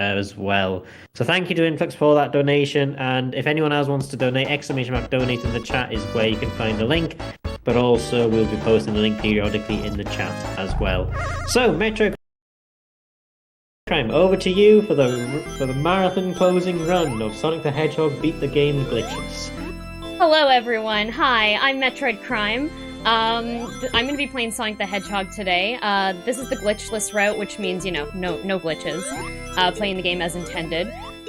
as well. So thank you to Influx for that donation. And if anyone else wants to donate, !donate in the chat is where you can find the link. But also we'll be posting the link periodically in the chat as well. So Metroid Crime, over to you for the marathon closing run of Sonic the Hedgehog Beat the Game Glitchless. Hello everyone, hi, I'm Metroid Crime. I'm going to be playing Sonic the Hedgehog today. This is the glitchless route, which means, you know, no glitches. Playing the game as intended.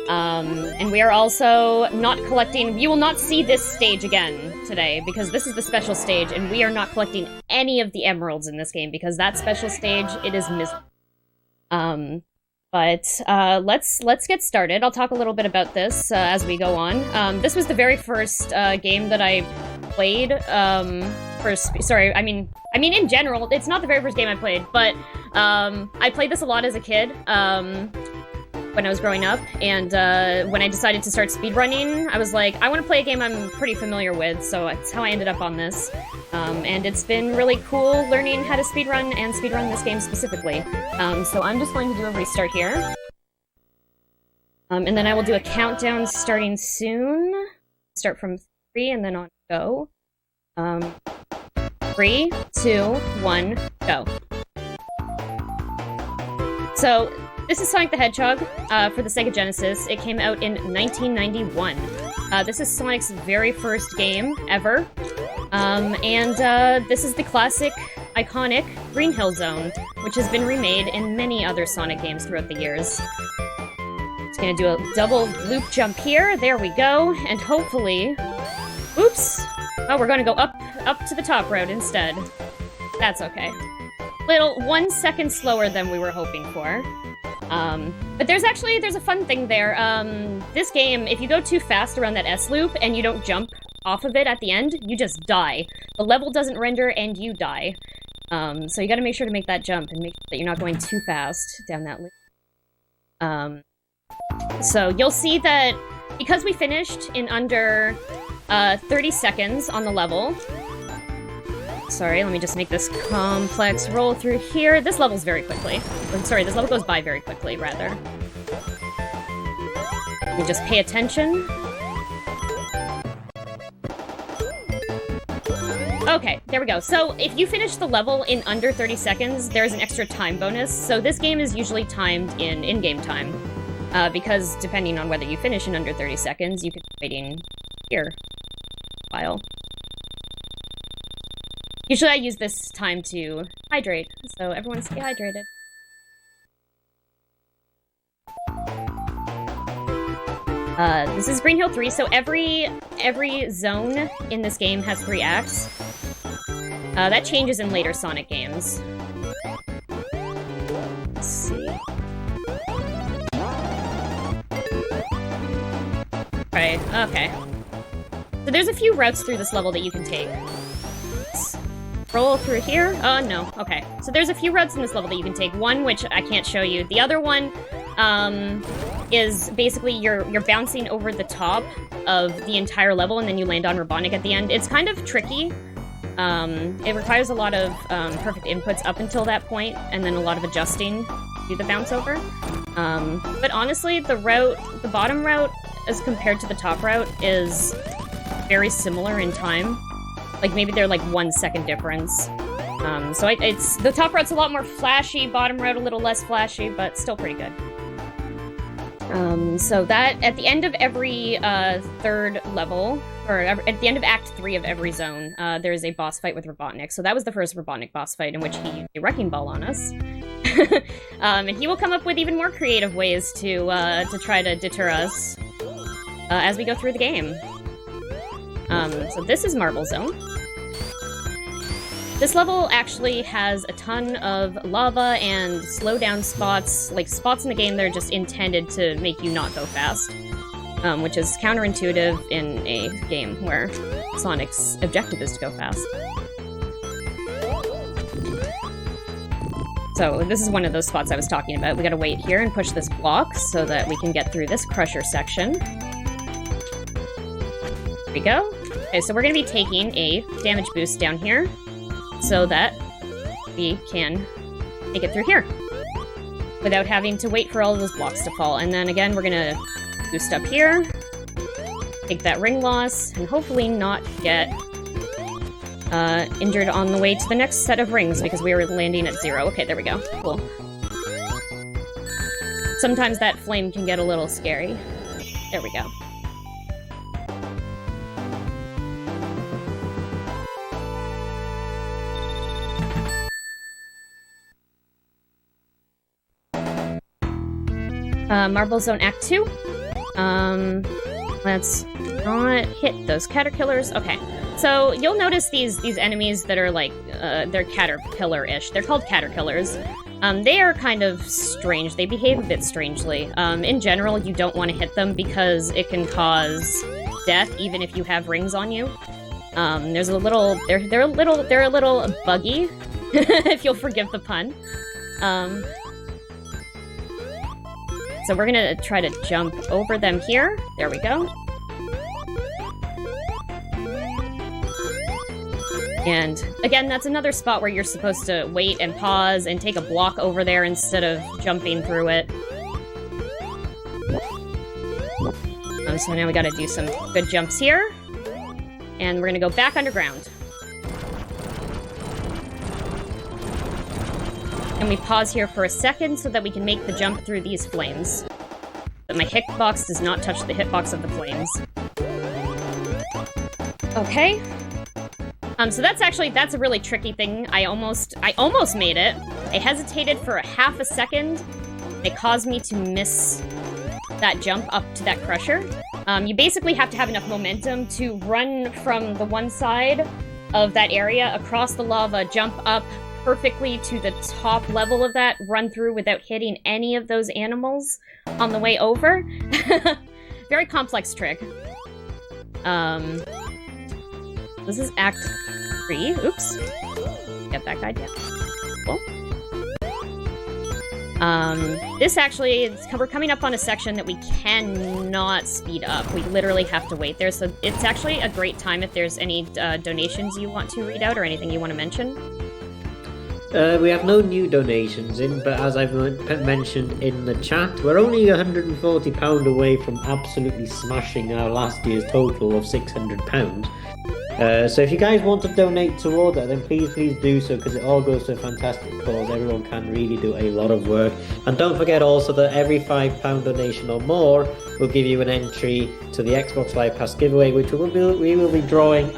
And we are also not collecting... You will not see this stage again today, because this is the special stage, and we are not collecting any of the emeralds in this game, because that special stage, it is miserable. But let's get started. I'll talk a little bit about this as we go on. This was the very first game that I played. Sorry, I mean in general, it's not the very first game I played, but I played this a lot as a kid when I was growing up, and when I decided to start speedrunning, I was like, I want to play a game I'm pretty familiar with, so that's how I ended up on this. And it's been really cool learning how to speedrun and speedrun this game specifically. So I'm just going to do a restart here. And then I will do a countdown starting soon. Start from 3 and then on go. 3, 2, 1, go. So, this is Sonic the Hedgehog for the Sega Genesis. It came out in 1991. This is Sonic's very first game ever. And this is the classic, iconic Green Hill Zone, which has been remade in many other Sonic games throughout the years. Just gonna do a double loop jump here. There we go. And hopefully... Oops! Oh, we're gonna go up to the top road instead. That's okay. 1 second slower than we were hoping for. But there's a fun thing there. This game, if you go too fast around that S loop and you don't jump off of it at the end, you just die. The level doesn't render and you die. So you gotta make sure to make that jump and make sure that you're not going too fast down that loop. So you'll see that because we finished in under 30 seconds on the level. Sorry, let me just make this complex roll through here. This level's very quickly. Sorry, this level goes by very quickly, rather. Let me just pay attention. Okay, there we go. So, if you finish the level in under 30 seconds, there's an extra time bonus. So this game is usually timed in in-game time. Because depending on whether you finish in under 30 seconds, you can be waiting here a while. Usually I use this time to hydrate, so everyone stay hydrated. This is Green Hill 3, so every zone in this game has 3 acts. That changes in later Sonic games. Let's see. Right, okay. So there's a few routes through this level that you can take. Roll through here? Oh, no. Okay. So there's a few routes in this level that you can take. One, which I can't show you. The other one, is basically you're bouncing over the top of the entire level and then you land on Robotnik at the end. It's kind of tricky. It requires a lot of, perfect inputs up until that point, and then a lot of adjusting to do the bounce over. But honestly, the bottom route, as compared to the top route, is very similar in time. Like, maybe they're like 1 second difference. So the top route's a lot more flashy, bottom route a little less flashy, but still pretty good. So that, at the end of every third level, or at the end of Act 3 of every zone, there's a boss fight with Robotnik. So that was the first Robotnik boss fight in which he used a wrecking ball on us. And he will come up with even more creative ways to try to deter us as we go through the game. So this is Marble Zone. This level actually has a ton of lava and slowdown spots, like spots in the game that are just intended to make you not go fast, which is counterintuitive in a game where Sonic's objective is to go fast. So this is one of those spots I was talking about. We gotta wait here and push this block so that we can get through this crusher section. There we go. Okay, so we're gonna be taking a damage boost down here, so that we can make it through here. without having to wait for all of those blocks to fall. And then again, we're gonna boost up here, take that ring loss, and hopefully not get injured on the way to the next set of rings, because we were landing at 0. Okay, there we go. Cool. Sometimes that flame can get a little scary. There we go. Marble Zone Act 2. Let's not hit those caterpillars. Okay. So you'll notice these enemies that are like, they're caterpillar-ish. They're called caterpillars. They are kind of strange. They behave a bit strangely. In general, you don't want to hit them because it can cause death, even if you have rings on you. There's a little, they're a little buggy, if you'll forgive the pun. So we're gonna try to jump over them here. There we go. And again, that's another spot where you're supposed to wait and pause and take a block over there instead of jumping through it. So now we gotta do some good jumps here. And we're gonna go back underground. And we pause here for a second so that we can make the jump through these flames. But my hitbox does not touch the hitbox of the flames. Okay. So that's a really tricky thing. I almost made it. I hesitated for a half a second. It caused me to miss that jump up to that crusher. You basically have to have enough momentum to run from the one side of that area across the lava, jump up perfectly to the top level of that, run through without hitting any of those animals on the way over. Very complex trick. This is Act 3. Oops. Get that guy down. Cool. This actually, we're coming up on a section that we cannot speed up. We literally have to wait there, so it's actually a great time if there's any donations you want to read out or anything you want to mention. We have no new donations in, but as I've mentioned in the chat, we're only £140 away from absolutely smashing our last year's total of £600. So if you guys want to donate toward that, then please do so, because it all goes to a fantastic cause. Everyone can really do a lot of work. And don't forget also that every £5 donation or more will give you an entry to the Xbox Live Pass giveaway, which we will be drawing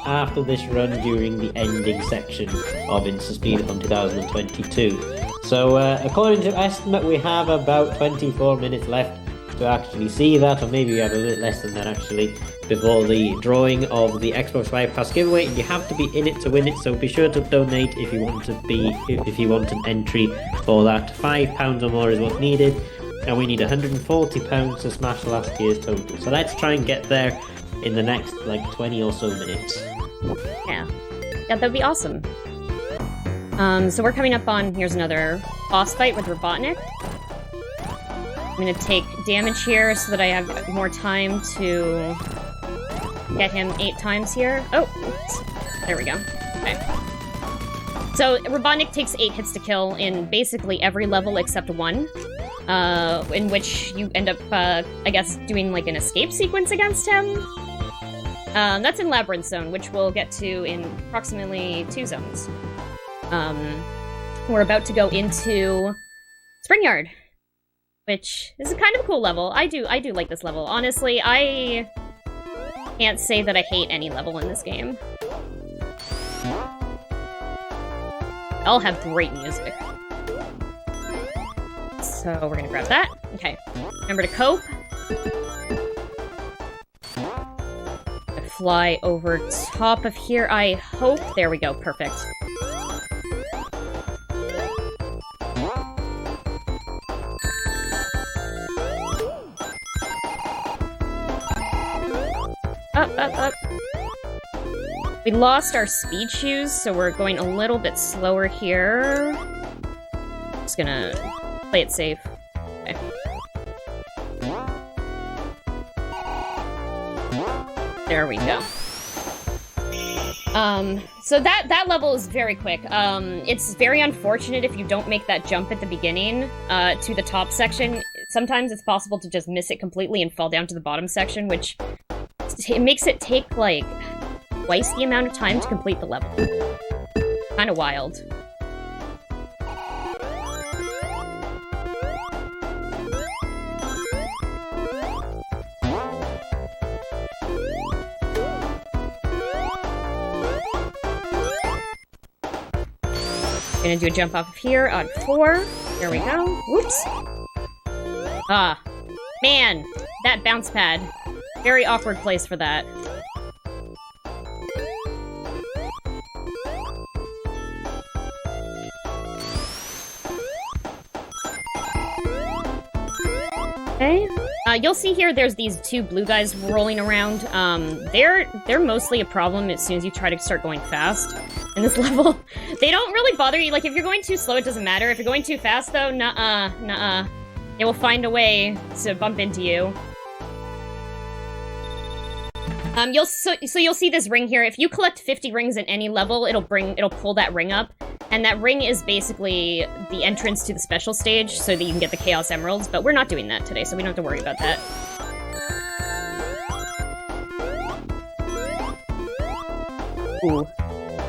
after this run during the ending section of Instaspeedathon 2022. So according to estimate, we have about 24 minutes left to actually see that, or maybe we have a bit less than that actually, before the drawing of the Xbox Live Pass giveaway, and you have to be in it to win it, so be sure to donate if you want an entry for that. £5 or more is what's needed, and we need £140 to smash last year's total. So let's try and get there in the next, 20 or so minutes. Yeah, that'd be awesome. So we're coming up on, here's another boss fight with Robotnik. I'm gonna take damage here so that I have more time to get him 8 times here. Oh, oops. There we go. Okay. So Robotnik takes 8 hits to kill in basically every level except one, in which you end up, I guess, doing an escape sequence against him. That's in Labyrinth Zone, which we'll get to in approximately 2 zones. We're about to go into Springyard, which is a kind of cool level. I do like this level. Honestly, I can't say that I hate any level in this game. All have great music. So we're gonna grab that. Okay. Remember to cope. Fly over top of here, I hope. There we go, perfect. Up. We lost our speed shoes, so we're going a little bit slower here. Just gonna play it safe. Okay. There we go. So that level is very quick. It's very unfortunate if you don't make that jump at the beginning to the top section. Sometimes it's possible to just miss it completely and fall down to the bottom section, which it makes it take, like, twice the amount of time to complete the level. Kind of wild. Gonna do a jump off of here on 4. There we go. Whoops. Ah. Man, that bounce pad. Very awkward place for that. Okay. You'll see here there's these 2 blue guys rolling around. They're mostly a problem as soon as you try to start going fast in this level. They don't really bother you. Like, if you're going too slow, it doesn't matter. If you're going too fast, though, nuh-uh. They will find a way to bump into you. You'll see this ring here. If you collect 50 rings in any level, it'll pull that ring up. And that ring is basically the entrance to the special stage so that you can get the Chaos Emeralds, but we're not doing that today, so we don't have to worry about that. Ooh.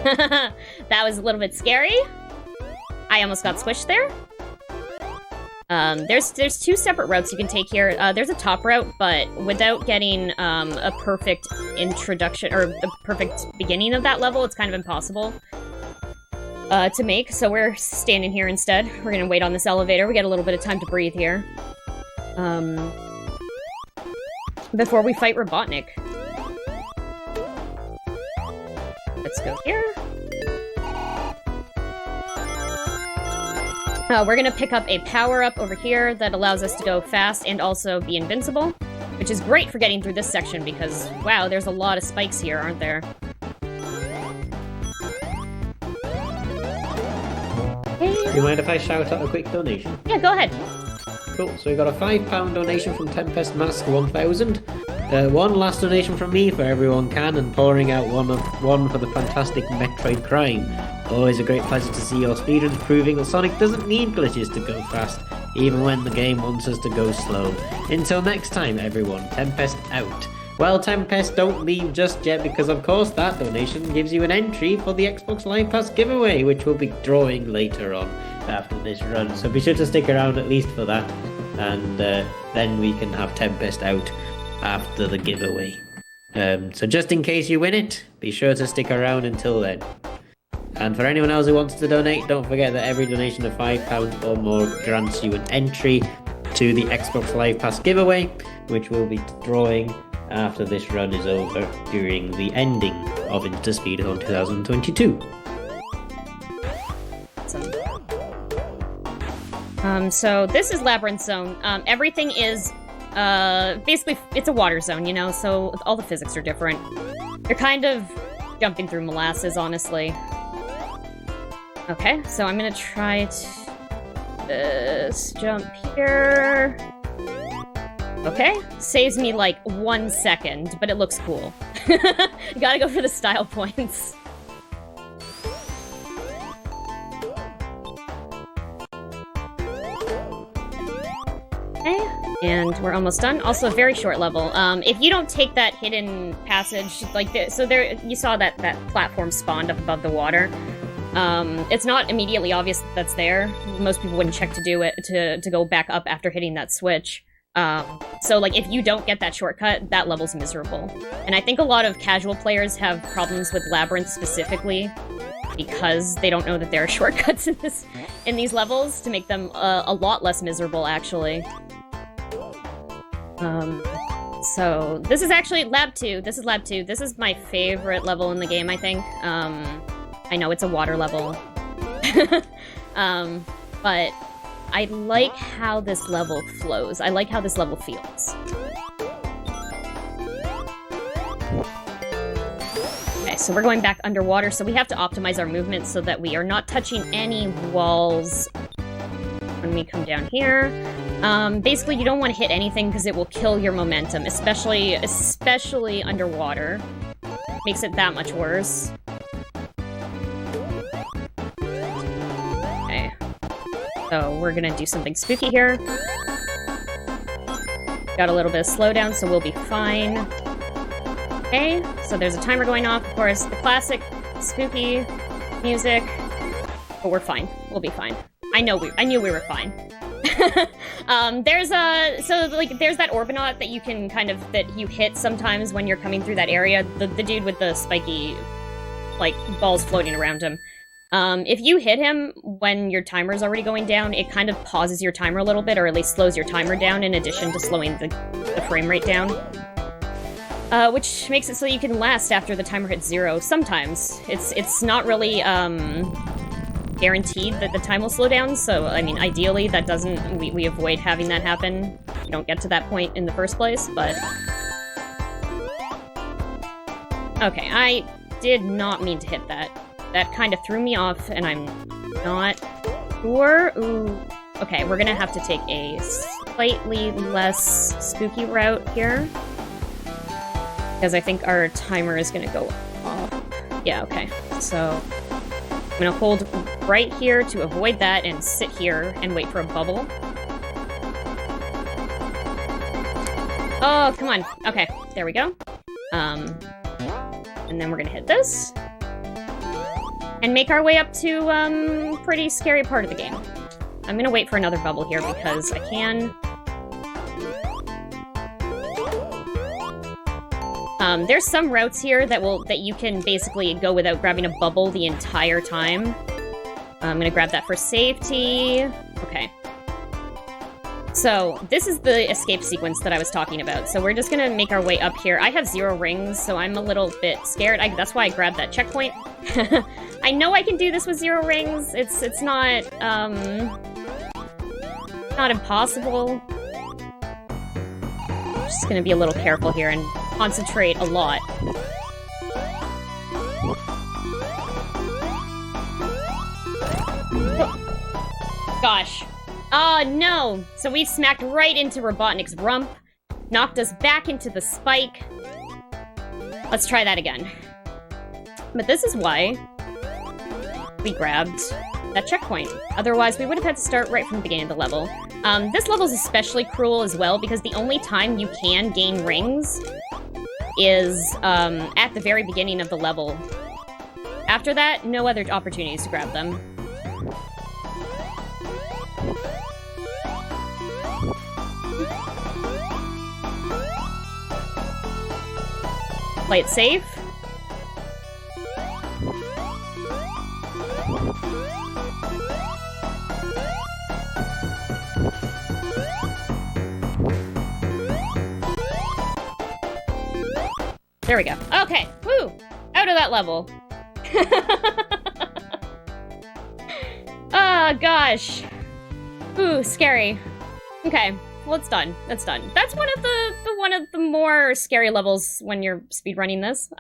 That was a little bit scary. I almost got squished there. There's 2 separate routes you can take here. There's a top route, but without getting a perfect introduction or a perfect beginning of that level, it's kind of impossible to make. So we're standing here instead. We're gonna wait on this elevator. We get a little bit of time to breathe here. Before we fight Robotnik. Let's go here. We're gonna pick up a power-up over here that allows us to go fast and also be invincible, which is great for getting through this section because, wow, there's a lot of spikes here, aren't there? Hey. Do you mind if I shout out a quick donation? Yeah, go ahead. Cool, so we got a £5 donation from Tempest Mask 1000. One last donation from me for everyone can, and pouring out one for the fantastic Metroid Crime. Always a great pleasure to see your speedruns proving that Sonic doesn't need glitches to go fast, even when the game wants us to go slow. Until next time, everyone, Tempest out. Well, Tempest, don't leave just yet, because of course that donation gives you an entry for the Xbox Live Pass giveaway, which we'll be drawing later on after this run. So be sure to stick around at least for that, and then we can have Tempest out after the giveaway. So just in case you win it, be sure to stick around until then. And for anyone else who wants to donate, don't forget that every donation of £5 or more grants you an entry to the Xbox Live Pass giveaway, which we'll be drawing after this run is over during the ending of Instaspeedathon 2022. So this is Labyrinth Zone. Everything is basically, it's a water zone, you know, so all the physics are different. You're kind of jumping through molasses, honestly. Okay, so I'm gonna try to jump here. Okay, saves me like 1 second, but it looks cool. You gotta go for the style points. Okay, and we're almost done. Also, a very short level. If you don't take that hidden passage, like so there, you saw that platform spawned up above the water. It's not immediately obvious that that's there. Most people wouldn't check to do it to go back up after hitting that switch. So like if you don't get that shortcut, that level's miserable. And I think a lot of casual players have problems with Labyrinth specifically because they don't know that there are shortcuts in these levels to make them a lot less miserable, actually. So this is actually Lab 2. This is Lab 2. This is my favorite level in the game, I think. I know it's a water level. But I like how this level flows. I like how this level feels. Okay, so we're going back underwater, so we have to optimize our movement so that we are not touching any walls when we come down here. Basically, you don't want to hit anything because it will kill your momentum, especially underwater. Makes it that much worse. So we're gonna do something spooky here. Got a little bit of slowdown, so we'll be fine. Okay, so there's a timer going off. Of course, the classic spooky music. But we're fine. We'll be fine. I knew we were fine. There's that Orbinaut that you can that you hit sometimes when you're coming through that area. The dude with the spiky, like, balls floating around him. If you hit him when your timer's already going down, it kind of pauses your timer a little bit, or at least slows your timer down in addition to slowing the frame rate down. Which makes it so you can last after the timer hits 0 sometimes. It's not really, guaranteed that the time will slow down, so, I mean, ideally that doesn't... We avoid having that happen. We don't get to that point in the first place, but... Okay, I did not mean to hit that. That kind of threw me off, and I'm not sure. Ooh. Okay, we're gonna have to take a slightly less spooky route here. Because I think our timer is gonna go off. Yeah, okay. So, I'm gonna hold right here to avoid that and sit here and wait for a bubble. Oh, come on. Okay, there we go. And then we're gonna hit this. And make our way up to, pretty scary part of the game. I'm gonna wait for another bubble here because I can. There's some routes here that you can basically go without grabbing a bubble the entire time. I'm gonna grab that for safety. Okay. So, this is the escape sequence that I was talking about. So we're just gonna make our way up here. I have 0 rings, so I'm a little bit scared. That's why I grabbed that checkpoint. I know I can do this with 0 rings. It's not, not impossible. I'm just gonna be a little careful here and concentrate a lot. Oh. Gosh. Oh, no! So we smacked right into Robotnik's rump, knocked us back into the spike. Let's try that again. But this is why we grabbed that checkpoint. Otherwise, we would have had to start right from the beginning of the level. This level is especially cruel as well, because the only time you can gain rings is at the very beginning of the level. After that, no other opportunities to grab them. Play it safe. There we go. Okay, woo! Out of that level. Oh, gosh. Ooh, scary. Okay, well, it's done. That's done. That's one of the more scary levels when you're speedrunning this.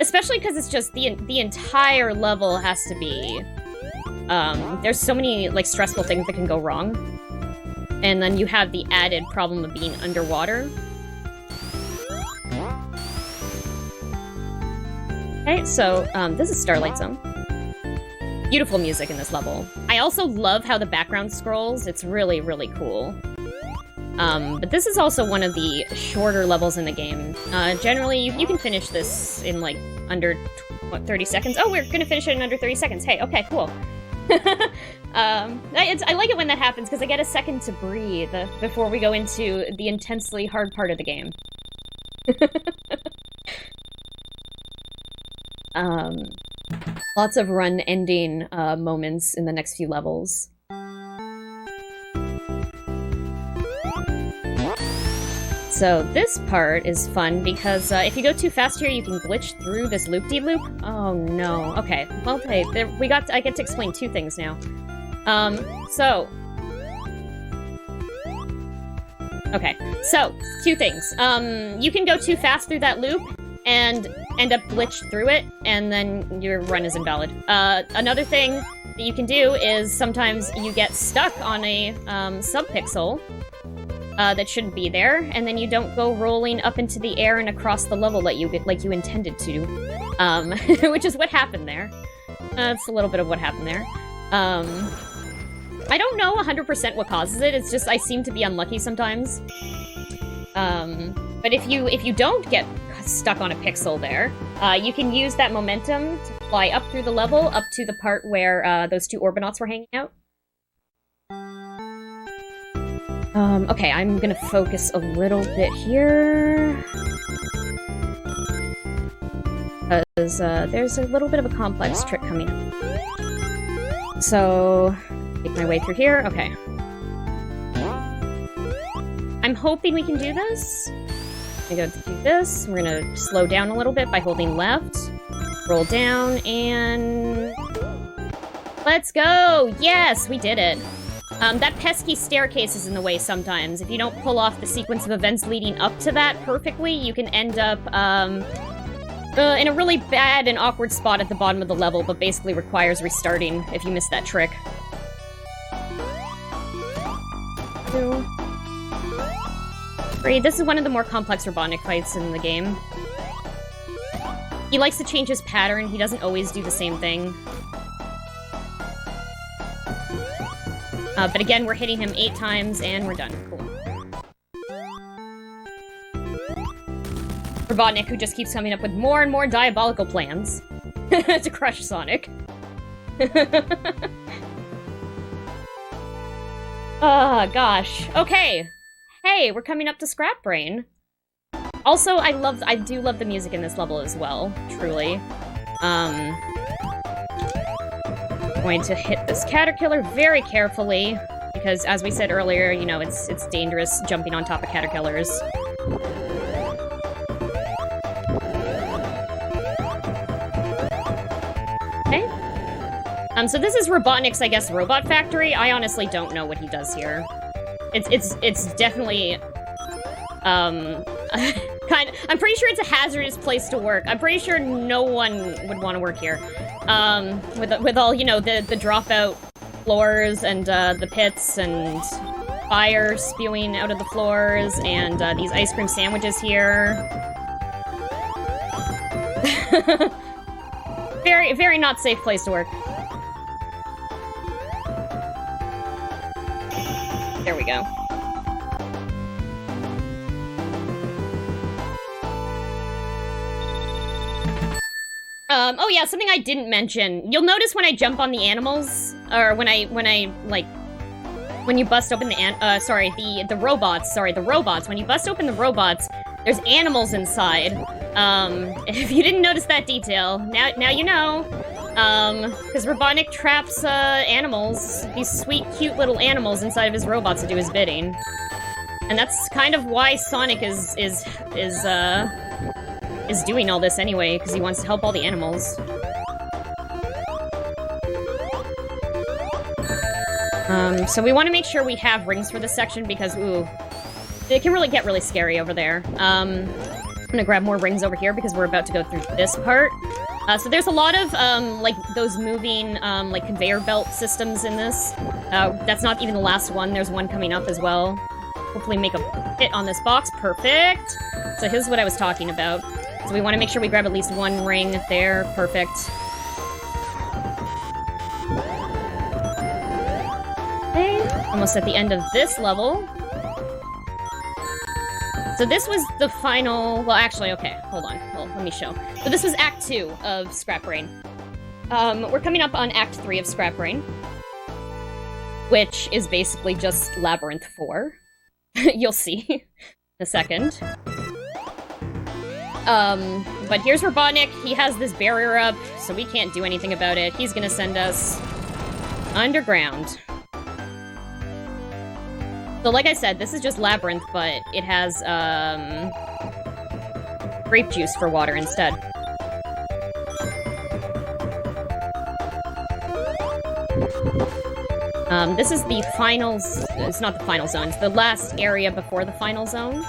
Especially because it's just the entire level has to be... there's so many, like, stressful things that can go wrong. And then you have the added problem of being underwater. Okay, so, this is Starlight Zone. Beautiful music in this level. I also love how the background scrolls. It's really, really cool. But this is also one of the shorter levels in the game. Generally, you can finish this in, like, under, 30 seconds? Oh, we're gonna finish it in under 30 seconds. Hey, okay, cool. I like it when that happens, because I get a second to breathe before we go into the intensely hard part of the game. Lots of run-ending moments in the next few levels. So this part is fun because if you go too fast here, you can glitch through this loop-de-loop. Oh no. Okay. Well, hey, I get to explain 2 things now. Okay. So, 2 things. You can go too fast through that loop and end up glitched through it, and then your run is invalid. Another thing that you can do is sometimes you get stuck on a subpixel that shouldn't be there, and then you don't go rolling up into the air and across the level like you intended to, which is what happened there. That's a little bit of what happened there. I don't know 100% what causes it, it's just I seem to be unlucky sometimes. But if you don't get stuck on a pixel there, you can use that momentum to fly up through the level, up to the part where those two Orbinauts were hanging out. Okay, I'm gonna focus a little bit here. Because there's a little bit of a complex trick coming up. So, make my way through here. Okay. I'm hoping we can do this. I'm gonna go do this. We're gonna slow down a little bit by holding left. Roll down, and... let's go! Yes, we did it. That pesky staircase is in the way sometimes. If you don't pull off the sequence of events leading up to that perfectly, you can end up, in a really bad and awkward spot at the bottom of the level, but basically requires restarting if you miss that trick. Two. Three. This is one of the more complex Robotnik fights in the game. He likes to change his pattern, he doesn't always do the same thing. But again, we're hitting him 8 times, and we're done. Cool. Robotnik, who just keeps coming up with more and more diabolical plans to crush Sonic. Oh, gosh. Okay. Hey, we're coming up to Scrap Brain. Also, I do love the music in this level as well, truly. Going to hit this caterpillar very carefully, because as we said earlier, you know, it's dangerous jumping on top of caterpillars. Okay. So this is Robotnik's, I guess, robot factory. I honestly don't know what he does here. It's definitely, I'm pretty sure it's a hazardous place to work. I'm pretty sure no one would want to work here. With all, you know, the dropout floors and, the pits and fire spewing out of the floors and, these ice cream sandwiches here. Very, very not safe place to work. There we go. Oh yeah, something I didn't mention. You'll notice when I jump on the animals, or when you bust open the robots, when you bust open the robots, there's animals inside. If you didn't notice that detail, now you know. Because Robotnik traps, animals, these sweet, cute little animals inside of his robots to do his bidding. And that's kind of why Sonic is doing all this anyway, because he wants to help all the animals. So we want to make sure we have rings for this section, because, ooh, it can really get really scary over there. I'm gonna grab more rings over here, because we're about to go through this part. So there's a lot of, like, those moving, like, conveyor belt systems in this. That's not even the last one. There's one coming up as well. Hopefully make a hit on this box. Perfect! So here's what I was talking about. So we want to make sure we grab at least one ring there. Perfect. Okay, almost at the end of this level. So this was the final... well, actually, okay, hold on. Well, let me show. So this was Act 2 of Scrap Brain. We're coming up on Act 3 of Scrap Brain, which is basically just Labyrinth 4. You'll see in a second. But here's Robotnik. He has this barrier up, so we can't do anything about it. He's gonna send us underground. So like I said, this is just Labyrinth, but it has, grape juice for water instead. This is the finals... it's not the final zone, it's the last area before the final zone.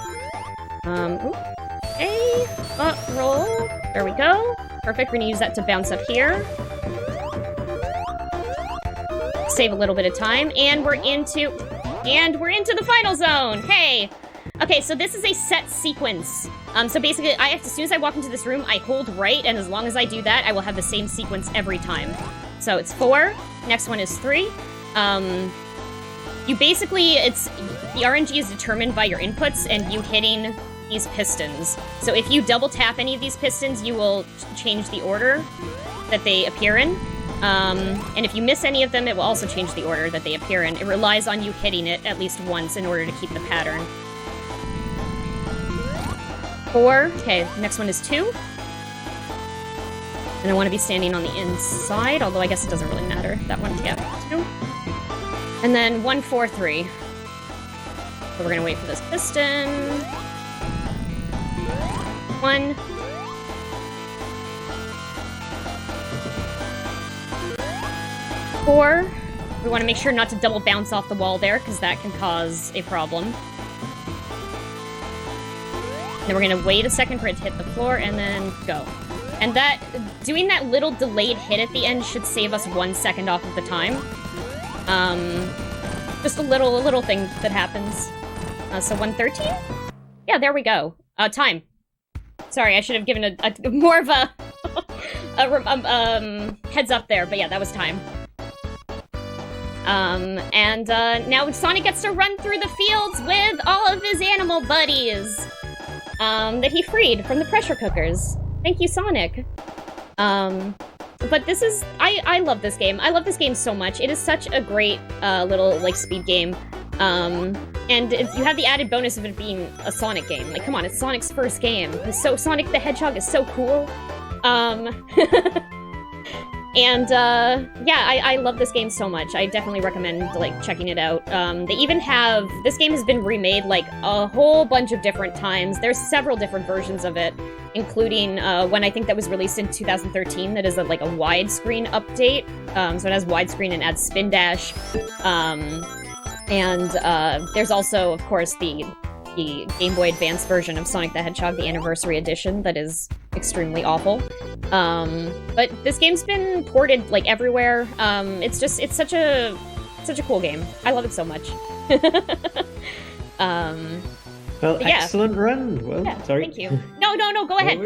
Ooh. Okay, roll. There we go. Perfect, we're gonna use that to bounce up here. Save a little bit of time, and we're into the final zone! Hey! Okay, so this is a set sequence. So basically, I have to, as soon as I walk into this room, I hold right, and as long as I do that, I will have the same sequence every time. So it's 4, next one is 3. You basically, the RNG is determined by your inputs and you hitting these pistons. So if you double tap any of these pistons, you will change the order that they appear in. And if you miss any of them, it will also change the order that they appear in. It relies on you hitting it at least once in order to keep the pattern. 4. Okay, next one is 2. And I want to be standing on the inside, although I guess it doesn't really matter. That one, yeah, 2. And then 1, 4, 3. So we're gonna wait for this piston. 1. Four. We want to make sure not to double bounce off the wall there, because that can cause a problem. Then we're gonna wait a second for it to hit the floor, and then go. And doing that little delayed hit at the end should save us 1 second off of the time. Just a little thing that happens. So 113? Yeah, there we go. Time. Sorry, I should have given a more of a heads up there, but yeah, that was time. Now Sonic gets to run through the fields with all of his animal buddies that he freed from the pressure cookers. Thank you, Sonic. But this is... I love this game. I love this game so much. It is such a great little, like, speed game. And if you have the added bonus of it being a Sonic game. Like, come on, it's Sonic's first game. Sonic the Hedgehog is so cool. Yeah, I love this game so much. I definitely recommend, like, checking it out. They even have... This game has been remade, like, a whole bunch of different times. There's several different versions of it, including one I think that was released in 2013 that is, like, a widescreen update. So it has widescreen and adds spin dash. There's also, of course, the Game Boy Advance version of Sonic the Hedgehog, the Anniversary Edition, that is extremely awful. But this game's been ported, like, everywhere. It's such a cool game. I love it so much. Well, yeah. Excellent run. Well, yeah, sorry. Thank you. No, go ahead,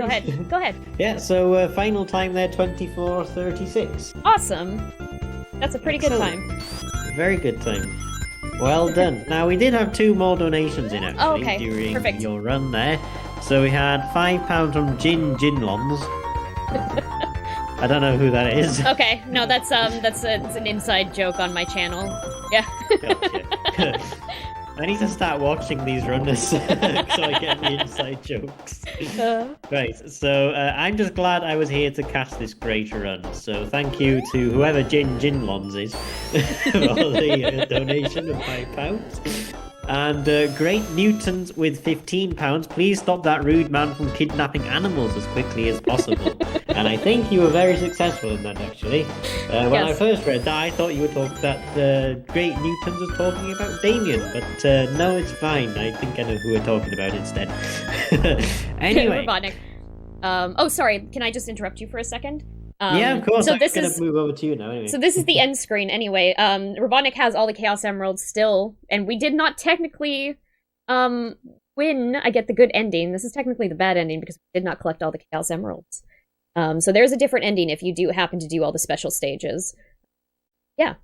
go ahead. Yeah, so final time there, 24:36. Awesome. That's a pretty good time. Very good time. Well done. Now, we did have 2 more donations in, actually, during Perfect. your run there. So we had £5 from Jinlons. I don't know who that is. Okay, no, that's an inside joke on my channel. Yeah. Gotcha. I need to start watching these runners so I get the inside jokes. Right, so I'm just glad I was here to catch this great run. So thank you to whoever Jinlons is for the donation of £5. And Great Newtons with £15. Please stop that rude man from kidnapping animals as quickly as possible. And I think you were very successful in that, actually. When I first read that, I thought you were talking that Great Newtons was talking about Damien, but no, it's fine. I think I know who we're talking about instead. Anyway. Robotnik. Oh, sorry. Can I just interrupt you for a second? Yeah, of course. So I'm going to move over to you now. Anyway. So this is the end screen anyway. Robotnik has all the Chaos Emeralds still, and we did not technically win. I get the good ending. This is technically the bad ending because we did not collect all the Chaos Emeralds. So there's a different ending if you do happen to do all the special stages. Yeah.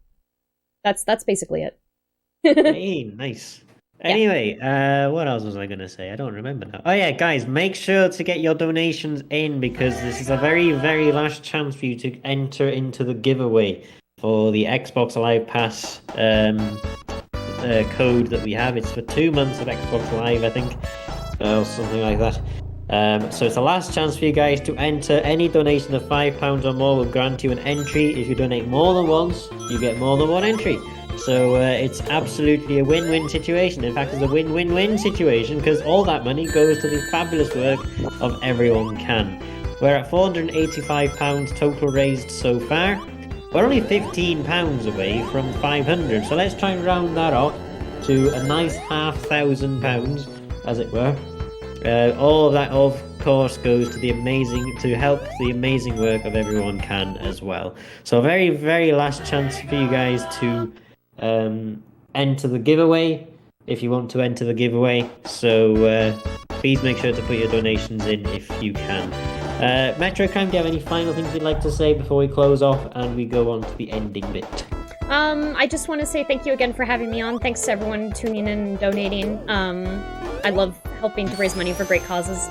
That's basically it. Hey, nice. Anyway, what else was I going to say? I don't remember now. Oh yeah, guys, make sure to get your donations in because this is a very, very last chance for you to enter into the giveaway for the Xbox Live Pass code that we have. It's for 2 months of Xbox Live, I think, or something like that. So it's the last chance for you guys to enter. Any donation of £5 or more will grant you an entry. If you donate more than once, you get more than one entry. So it's absolutely a win-win situation. In fact, it's a win-win-win situation because all that money goes to the fabulous work of Everyone Can. We're at £485 total raised so far. We're only £15 away from 500, so let's try and round that up to a nice £500, as it were. All of that, of course, goes to to help the amazing work of Everyone Can as well. So a very, very last chance for you guys to enter the giveaway if you want to enter the giveaway. So please make sure to put your donations in if you can. Metroid, do you have any final things you'd like to say before we close off and we go on to the ending bit? I just want to say thank you again for having me on. Thanks to everyone tuning in and donating. I love helping to raise money for great causes.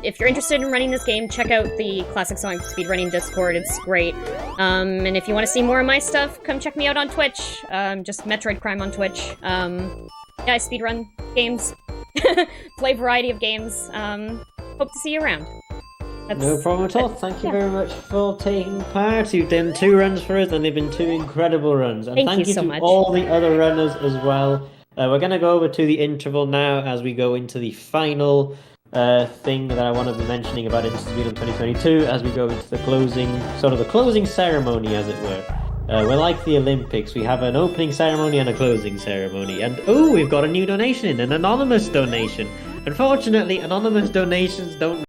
If you're interested in running this game, check out the Classic Sonic Speedrunning Discord. It's great. And if you want to see more of my stuff, come check me out on Twitch. Just Metroid Crime on Twitch. I speedrun games. Play a variety of games. Hope to see you around. No problem at all. Thank you very much for taking part. You've done 2 runs for us, and they've been 2 incredible runs. And thank you so to much. all the other runners as well. We're going to go over to the interval now as we go into the final thing that I want to be mentioning about Instaspeedathon 2022 as we go into the closing ceremony, as it were. We're like the Olympics. We have an opening ceremony and a closing ceremony. And we've got a new donation in, an anonymous donation. Unfortunately, anonymous donations don't